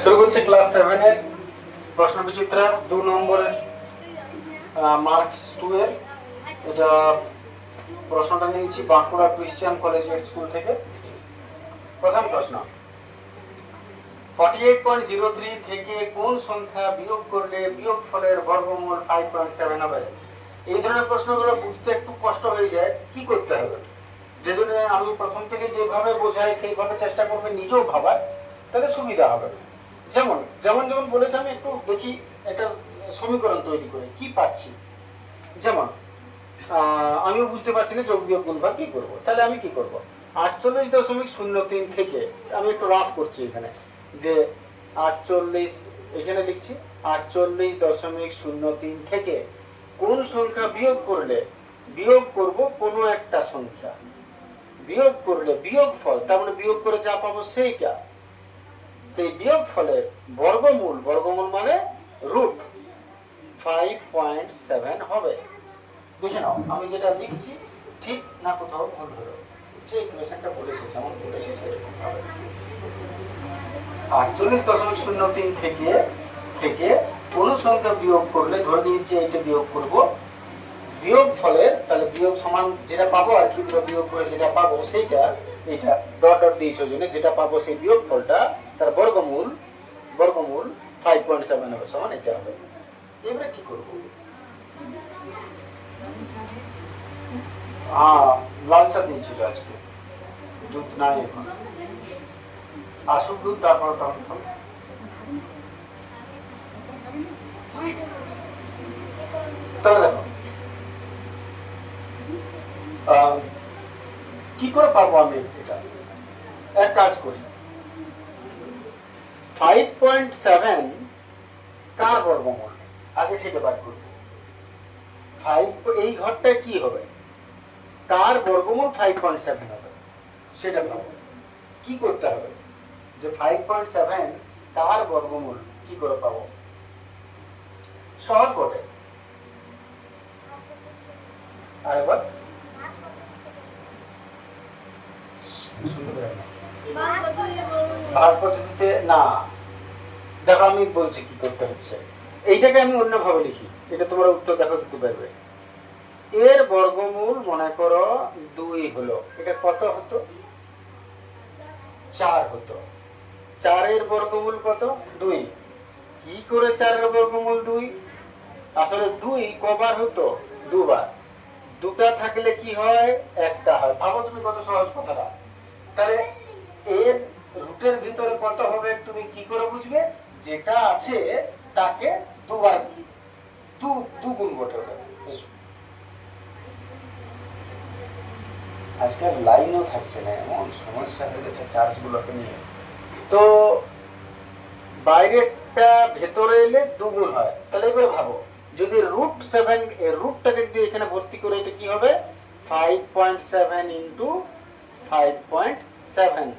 শুরু করছে ক্লাস 7 এর প্রশ্ন বিচিত্রা 2 নম্বরের মার্কস 2 এর। এটা প্রশ্নটা নিয়েছি বাঁকুড়া ক্রিশ্চিয়ান কলেজ স্কুল থেকে। প্রথম প্রশ্ন, 48.03 থেকে কোন সংখ্যা বিয়োগ করলে বিয়োগফলের বর্গমূল 5.7 হবে? এই ধরনের প্রশ্নগুলো বুঝতে একটু কষ্ট হয়ে যায়, কি করতে হবে? যেজন্য আমি প্রথম থেকে যেভাবে বোঝাই সেইভাবে চেষ্টা করবে নিজেও ভাবার, তাহলে সুবিধা হবে। যেমন যেমন যেমন বলেছে, আমি একটু দেখি একটা সমীকরণ তৈরি করে কি পাচ্ছি। যেমন আমিও বুঝতে পারছি না যোগ বিয়োগ গুণভাগ কি করব, তাহলে আমি কি করব? 48.03 থেকে আমি একটু রাফ করছি এখানে, যে 48 এখানে লিখছি 48.03 থেকে কোন সংখ্যা বিয়োগ করলে বিয়োগ করব কোনো একটা সংখ্যা, বিয়োগ করলে বিয়োগফল, তার মানে বিয়োগ করে যা পাবো সেইটা, সেই বিয়োগ ফলের বর্গমূল, বর্গমূল মানে রুট 5.7 হবে। দেখে নাও আমি যেটা লিখছি ঠিক না কোথাও ভুল হলো, যে ইকুয়েশনটা বলেছে যেমন বলেছে সেরকম হবে। 48.03 থেকে কোন সংখ্যা বিয়োগ করলে, ধরে নিয়েছি এইটা বিয়োগ করব, বিয়োগ ফলের, তাহলে বিয়োগ সমান যেটা পাবো আর কি, বিয়োগ করে যেটা পাবো সেইটা, এইটা ডট ডট দিয়েছে জন্য যেটা পাবো সেই বিয়োগ ফলটা তার বর্গমূল 5.7 হবে, সমান এটা হবে। এবারে কি করব? লাল চা দিয়েছিল আজকে, দুধ নাই এখন, আসুক দুধ তারপর তখন খাবো। তবে দেখো কি করে পাবো আমি এটা, এক কাজ করি, 5.7 কার বর্গমূল আগে সেটা বার করব। 5 এই ঘরটা কি হবে, কার বর্গমূল 5.7 হবে সেটা পাবো। কি করতে হবে, যে 5.7 কার বর্গমূল কি করে পাবো? সহজ বটে। আরেকবার ভাগ পদ্ধতিতে না, দেখো আমি বলছি কি করতে হচ্ছে। এইটাকে আমি অন্যভাবে লিখি, এটা তোমরা উত্তর দেখো দিতে পারবে। এর বর্গমূল মনে করো 2 হলো, এটা কত হতো? 4 হতো। 4 এর বর্গমূল কত? 2। কি করে 4 এর বর্গমূল 2? আসলে 2 কবার হতো? 2 বার। দুটা থাকলে কি হয়? একটা হয়। ভাবো তুমি কত সহজ কথাটা। তাহলে এর রুটের ভিতরে কত হবে তুমি কি করে বুঝবে? যেটা আছে তাকে দুবার দু গুণ করতে হবে। আজকে লাইনও থাকছে না, এমন সমস্যা হয়ে গেছে চার্জ গুলোকে নিয়ে। তো বাইরেটা ভেতরে এলে দুগুণ হয়। তাহলে এবারে ভাবো, যদি √7 এর রুটটাকে যদি এখানে ভর্তি করে, এটা কি হবে? 5.7 ইন্টু 5.7,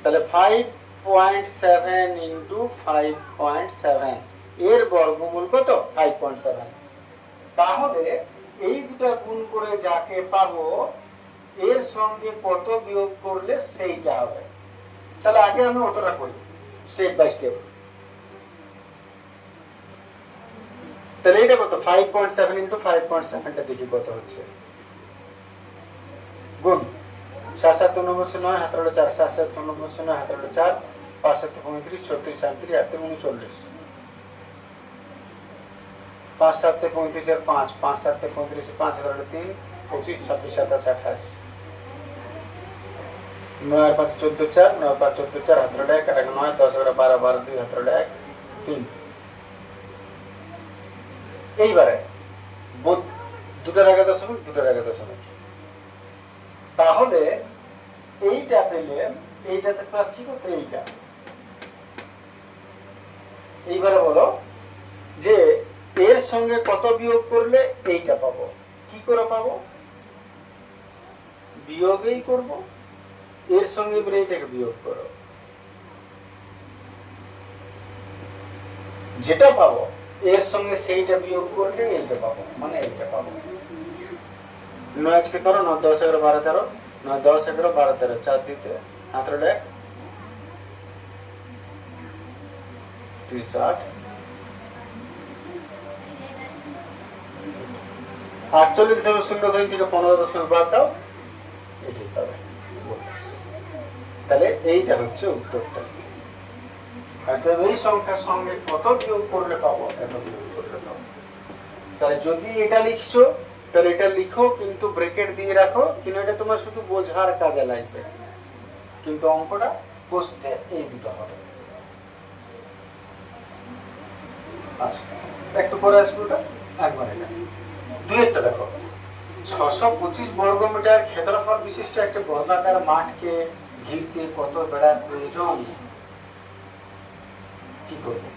তাহলে 5.7 ইন্টু 5.7 এর বর্গমূল কত? 5.7। তাহলে এই দুটা গুণ করে যাকে পাবো এর সঙ্গে কত বিয়োগ করলে সেইটা হবে। তাহলে আগে আমি অতটা করি স্টেপ বাই স্টেপ। তাহলে এটা কত? 5.7 ইন্টু 5.7টা দেখি কত হচ্ছে। গুণ 7 7 9 9 হাতের 4, 7 7 9 9 হাতের 4, 5 7 35 36 37 8 39, 5 7 35 আর 5, 5 7 35 5 হাতের 3, 25 26 27 28, 9 আর 5 14 4, 9 আর 5 14 4 হাতের 1 আর 9 10 আর 12 12 2 হাতের 1 3। এইবারে দুটার আগে দশমিক, দুটার আগে দশমিক। তাহলে এইটা পেলে এইটাতে পাচ্ছি কত? এইটা। এইবারে বলো যে এর সঙ্গে কত বিয়োগ করলে এইটা পাবো। কি করে পাবো? বিয়োগই করব, এর সঙ্গে এইটাকে বিয়োগ করো, যেটা পাবো এর সঙ্গে সেইটা বিয়োগ করলে এইটা পাবো, মানে এইটা পাবো। 9 কে করো, 9 10 11 12 13, 9 10 11 12 13, 4 দিতে হাতের 1 38 48.0 থেকে 15 বাদ দাও, এটাই পাবে। তাহলে এইটা হচ্ছে উত্তরটা। এই সংখ্যার সঙ্গে কত বিয়োগ করলে পাবো, এত বিয়োগ করলে পাবো। তাহলে যদি এটা লিখছো তাহলে এটা লিখো, কিন্তু ব্র্যাকেট দিয়ে রাখো, কিন্তু এটা তোমার শুধু বোঝার কাজে লাগবে, কিন্তু অঙ্কটা কষতে এই দুটো হবে। আচ্ছা, একটু পরে আসবো, ওটা একবার এটা দুইটা দেখো। 625 বর্গমিটার ক্ষেত্রফল বিশিষ্ট একটি বর্গাকার মাঠকে ঘিরতে কত বেড়ার প্রয়োজন? কি করবো?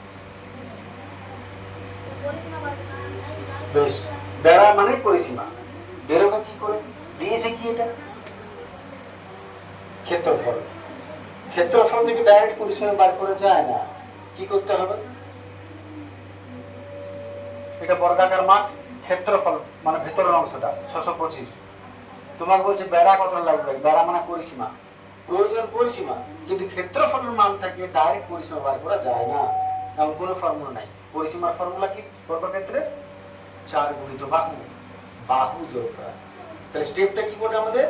বেশ, বেড়া মানে পরিসীমা, বেরোবো কি করে? দিয়েছে কি এটা? ক্ষেত্রফল। ক্ষেত্রফল থেকে ডাইরেক্ট পরিসীমা বার করা যায় না, কি করতে হবে? এটা বর্গাকার মাঠ, ক্ষেত্রফল মানে ভেতরের অংশটা 625। তোমাকে বলছে বেড়া কত লাগবে, বেড়া মানে পরিসীমা, প্রয়োজন পরিসীমা, কিন্তু ক্ষেত্রফলের মান থেকে ডাইরেক্ট পরিসীমা বার করা যায় না, এমন কোনো ফর্মুলা নাই। পরিসীমার ফর্মুলা কি বর্গক্ষেত্রে? 4 গুণিত বাহু, বাহু দরকার। তাহলে স্টেপটা কি করবে আমাদের?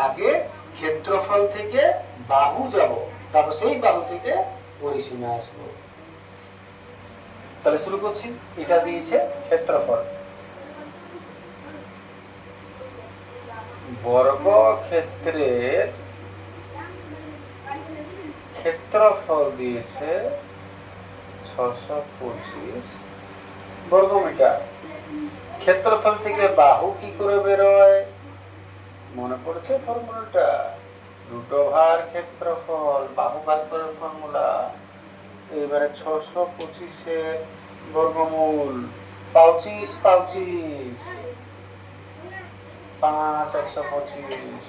আগে ক্ষেত্রফল থেকে বাহু যাব, তারপর সেই বাহু থেকে পরিসীমা আসবো। তাহলে শুরু করছি, এটা দিয়েছে ক্ষেত্রফল, বর্গক্ষেত্রের ক্ষেত্রফল দিয়েছে 625 বর্গমিটার। ক্ষেত্রফল থেকে বাহু কি করে বেরোয়? মনে পড়ছে ফর্মুলাটা? রুট ওভার ক্ষেত্রফল, বাহু বার করার ফর্মুলা। এবারে 625 বর্গমূল 25 25 5 125,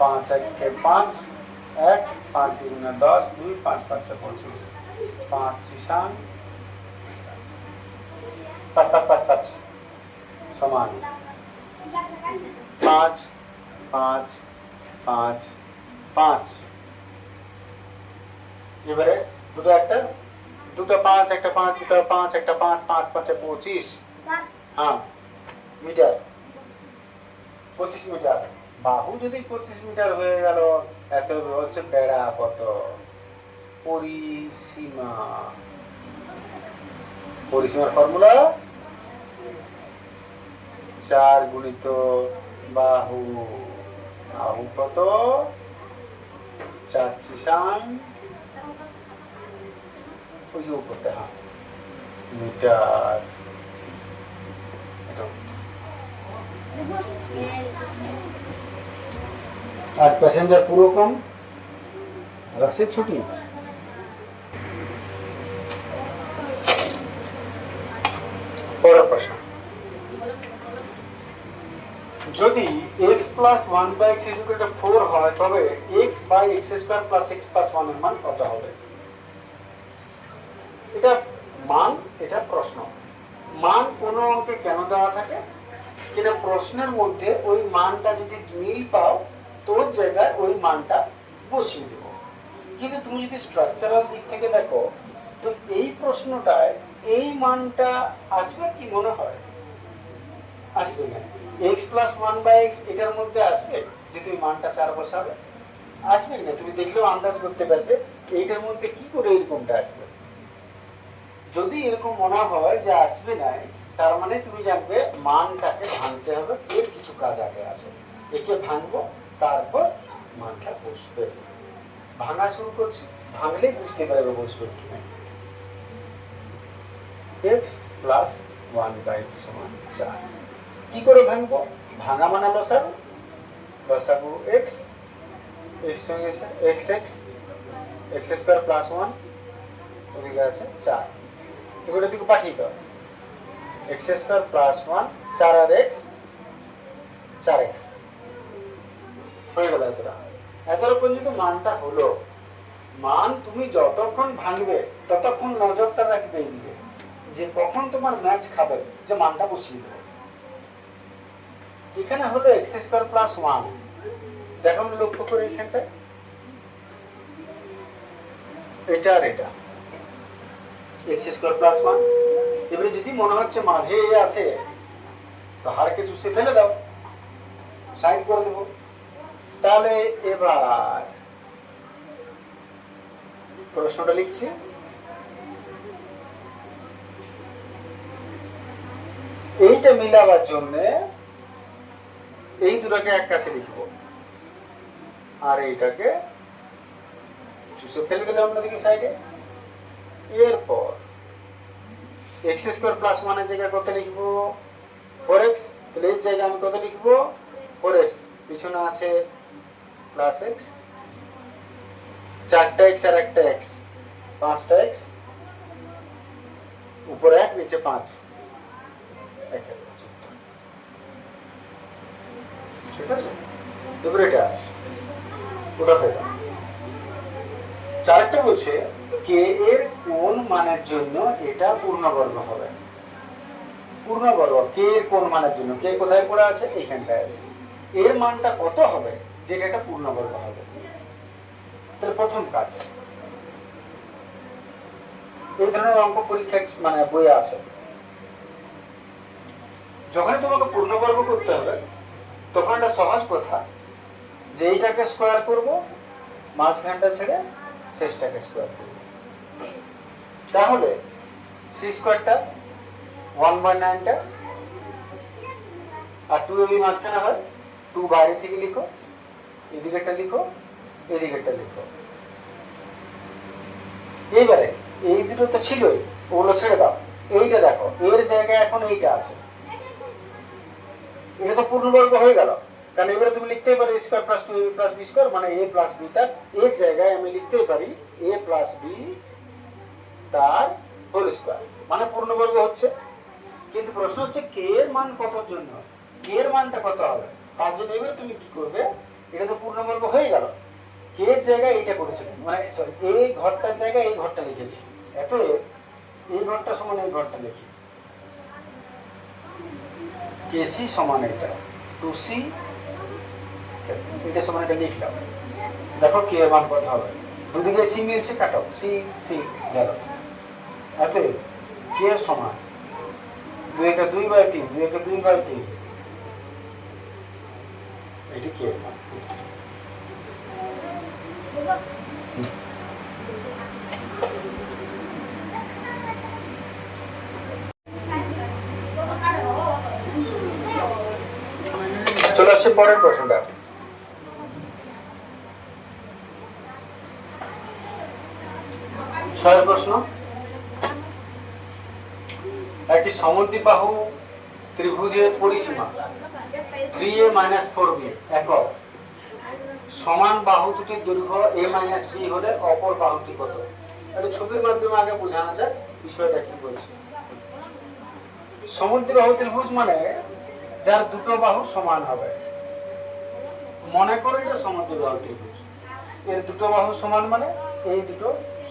5 1 5 1 5 2 10 2 5 5 25 5 6 5 5 5 সমান 5 5 5 5। এবারে দুটো একটা, দুটো 5 একটা 5 দুটো 5 একটা 5 5 5 25, হ্যাঁ মিটার, 25 মিটার। বাহু যদি 25 মিটার হয়ে গেল, এত হচ্ছে বেড়া কত? পরিসীমা। পরিসীমার ফর্মুলা 4 গুণিত বাহু, বাহু কত? 4 6 করতে, হ্যাঁ মিটার। আর প্যাসেঞ্জার পুরো কম, রাশের ছুটি। পরের প্রশ্ন, যদি x plus 1 by x equal to 4 হয়, তবে x by x square plus x plus 1 এর মান কত হবে? এটা মান, এটা প্রশ্ন। মান কোন অঙ্কে কেন দেওয়া থাকে? যেটা প্রশ্নের মধ্যে ওই মানটা যদি মিল পাও, তোর জায়গায় ওই মানটা বসিয়ে দেব। কিন্তু তুমি যদি স্ট্রাকচারাল দিক থেকে দেখো, তো এই প্রশ্নটায় এই মানটা আসবে কি মনে হয়? আসবে না। x প্লাস 1 বাই x এটার মধ্যে আসবে যে তুমি মানটা 4 বসাবে? আসবে না। তুমি দেখলেও আন্দাজ করতে পারবে এইটার মধ্যে কি করে এরকমটা আসবে। যদি এরকম মনে হয় যে আসবে না, তার মানে তুমি জানবে মানটাকে ভাঙতে হবে, এর কিছু কাজ আগে আছে। একে ভাঙবো, তারপর মানটা বসবে। ভাঙা শুরু করছি, ভাঙলেই বুঝতে পারবে বসবে কিনা। x প্লাস 1 বাই x সমান 4। কি করে ভাঙবো? ভাঙা মানে লসাগু, লসাগু x, x সঙ্গে x x, x square plus 1, ওদিকে আছে 4, এগুলো দিকে পাঠিয়ে দাও। x স্কয়ার প্লাস 1 4 আর x 4x হয়ে গেল। এতটা পর্যন্ত মানটা হলো। মান তুমি যতক্ষণ ভাঙবে ততক্ষণ নজরটা রাখবে এইদিকে, যে কখন তোমার ম্যাচ খাবে, যে মানটা বসিয়ে দেবে। এখানে হলো x স্কয়ার প্লাস 1, দেখুন লক্ষ্য করে এখানটা এটা আর এটা এক্স স্কোয়ার প্লাস 1। এবারে যদি মনে হচ্ছে মাঝে এ আছে তো হারকে চুষে ফেলে দাও, সাইড করে দেবো। তাহলে এবার প্রশ্নটা লিখছি। এইটা মিলাবার জন্য এই দুটাকে এক কাছে লিখবো আর এইটাকে চুষে ফেলে দিলাম অন্যদিকে সাইডে। এরপর এক্স স্কোয়ার প্লাস 1 এর জায়গায় কত লিখবো? 4x। তাহলে এই জায়গায় আমি কত লিখবো? 4x। পিছনে আছে প্লাস x, 4টা x আর একটা x, 5টা x, উপরে 1 নিচে 5, ঠিক আছে? এবারে এটা আছে ওটা হয়ে গেল। চারটা বলছে কে এর কোন মানের জন্য এটা পূর্ণবর্গ হবে। পূর্ণবর্গ কে এর কোন মানের জন্য, কে কোথায় পড়ে আছে? এইখানটায় আছে। এর মানটা কত হবে যেটা একটা পূর্ণবর্গ হবে? তাহলে প্রথম কাজ, এই ধরনের অঙ্ক পরীক্ষা মানে বইয়ে আছে, যখন তোমাকে পূর্ণবর্গ করতে হবে তখন একটা সহজ কথা যে এইটাকে স্কোয়ার করব, মাঝখানটা ছেড়ে শেষটাকে স্কোয়ার করব। তাহলে সি স্কোয়ারটা 1/9টা আর 2 এই মাঝখানে হয়, 2 বাইরে থেকে লিখো, এদিকেরটা লিখো, এদিকেরটা লিখো। এইবারে এই দুটো তো ছিলই, ওগুলো ছেড়ে দাও। এইটা দেখো, এর জায়গায় এখন এইটা আছে, এটা তো পূর্ণবর্গ হয়ে গেল। কারণ এবারে তুমি লিখতেই পারো a square plus 2ab plus b square, মানে a প্লাস b তার এর জায়গায় আমি লিখতেই পারি a প্লাস b তার হোল স্কয়ার, মানে পূর্ণবর্গ হচ্ছে। কিন্তু প্রশ্ন হচ্ছে কে এর মান কতর জন্য, কে এর মানটা কত হবে? তার জন্য এবারে তুমি কি করবে, এটা তো পূর্ণবর্গ হয়ে গেল, কে এর জায়গায় এইটা করেছে, মানে সরি এই ঘরটার জায়গায় এই ঘরটা লিখেছি, এত এই ঘরটা সমান এই ঘরটা লিখি, কেসি সমান এটা 2c, এটা সমান এটা লিখলাম। দেখো কে এর মান কত হবে, দুদিকে সি মিলছে, কাটো, সি সি গেল। এত কে সমান 2/2/3, 2/2/3, এটি কে এর মান। চলে আসছে পরের প্রশ্নটা। ছয় প্রশ্ন, একটি সমদ্বিবাহু ত্রিভুজের পরিসীমা 3a - 4b একক, সমান বাহু দুটির দৈর্ঘ্য a - b হলে অপর বাহুটি কত? এটা ছবির মাধ্যমে আগে বোঝানো যায় বিষয়টা কি বলছে। সমদ্বিবাহু ত্রিভুজ মানে যার দুটো বাহু সমান হবে, মনে করো এটা সমদ্বিবাহু ত্রিভুজ, এর দুটো বাহু সমান মানে এই দুটো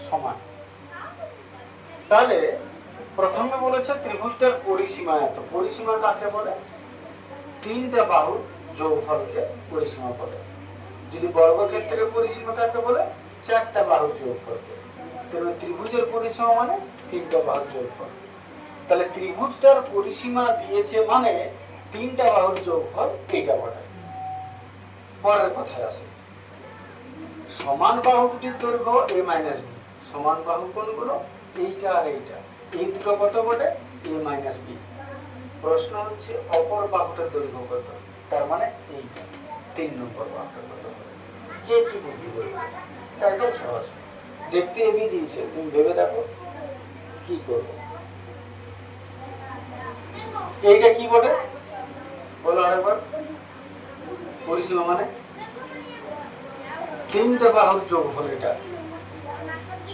সমান। তাহলে প্রথমে বলেছে ত্রিভুজটার পরিসীমা এত, পরিসীমা কাকে বলে? তিনটা বাহু যোগফলকে পরিসীমা বলে। যদি বর্গক্ষেত্রের পরিসীমা কাকে বলে? চারটা বাহুর যোগফলকে। তাহলে ত্রিভুজের পরিসীমা মানে তিনটা বাহুর যোগফল। তাহলে ত্রিভুজটার পরিসীমা দিয়েছে মানে তিনটা বাহুর যোগফল এইটা বলে। পরের কথায় আসে, সমান বাহু দুটির দৈর্ঘ্য a - b, সমান বাহু কোনগুলো? এইটা আর এইটা, এই দুটো কত বটে? a - b। প্রশ্ন হচ্ছে অপর বাহুটার দৈর্ঘ্য কত, তার মানে এইটা 3 নম্বর বাহুটা কত হবে? কে কি বুদ্ধি করবে? একদম সহজ, দেখতে এবি দিয়েছে, তুমি ভেবে দেখো কি করবো। এইটা কি বলে বলো আরেকবার? পরিসীমা মানে তিনটা বাহুর যোগফল, এটা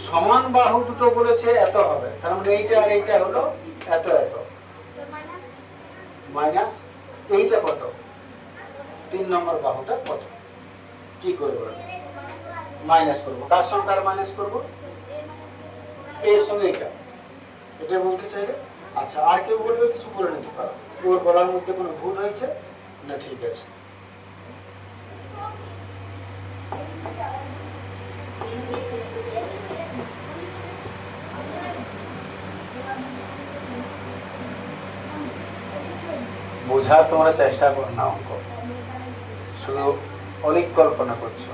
সমান বাহু দুটো বলেছে এত হবে, তার মানে এইটা আর এইটা হলো এত এত, মাইনাস এইটা কত? 3 নম্বর বাহুটা কত? কি করবো? মাইনাস করবো। কার সঙ্গে কার মাইনাস করবো? এর সঙ্গে এটা, এটা বলতে চাইলে। আচ্ছা, আর কেউ বলবে কিছু বলে নিতে পারো, ওর বলার মধ্যে কোনো ভুল হয়েছে না? ঠিক আছে। বোঝার তোমরা চেষ্টা করো না, অঙ্ক শুধু অনেক কল্পনা করছো।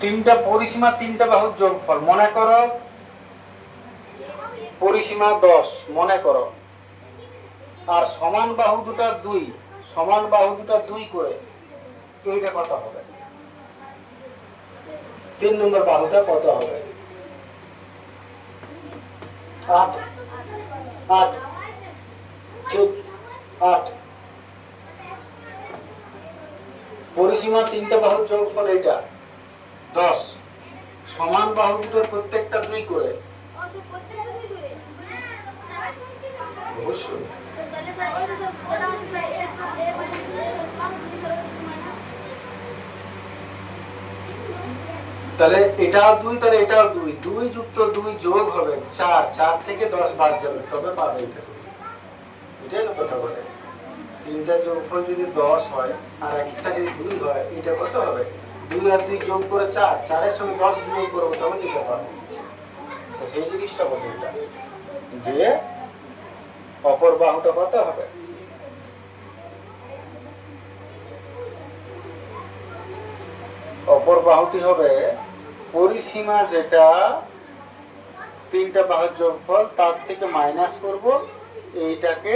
তিনটা পরিসীমা, তিনটা বাহুর যোগফল মনে করো, পরিসীমা 10 মনে করো, আর সমান বাহু দুটা 2, সমান বাহু দুটা 2 করে এইটা কত হবে? 3 নম্বর বাহুটা কত হবে? 8, 8, ঠিক 8। পরিসীমা তিনটা বাহুর যোগফল এটা 10, সমান বাহু দুটোর প্রত্যেকটা 2 করে, অবশ্যই। তাহলে এটাও 2, তাহলে এটাও 2, 2 যুক্ত 2 যোগ হবে 4, 4 থেকে 10 বাদ যাবে, তবে পাবে এটা। এটাই না কথা বলে, তিনটা যোগফল যদি 10 হয় আর একটা যদি 2 হয়, এটা কত হবে? 2 আর 2 যোগ করে 4, 4 এর সঙ্গে 10 যোগ করবো, তবে দিতে পারবো। তো সেই জিনিসটা বলে এটা, যে অপর বাহুটা কত হবে? অপর বাহুটি হবে পরিসীমা যেটা তিনটা বাহুর যোগফল, তার থেকে মাইনাস করব, এইটাকে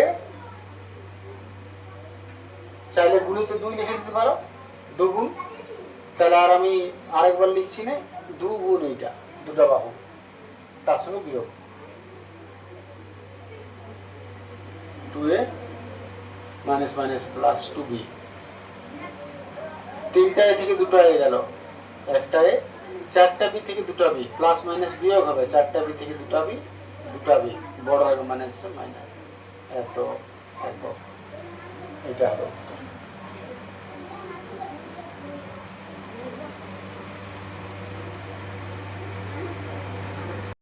চাইলে গুণিত 2 লিখে দিতে পারো, 2 গুণ। তাহলে আর আমি আরেকবার লিখছি না, 2 গুণ এইটা দুটা বাহু, তার সঙ্গে বিয়োগ 2a minus minus plus 2b। তিনটা এ থেকে দুটো হয়ে গেল, একটা এ, 4টা বি থেকে দুটো বি, প্লাস মাইনাস বিয়োগ হবে, 4টা বি থেকে দুটো বি, বড় হবে মাইনাস মাইনাস, এত এটা হবে।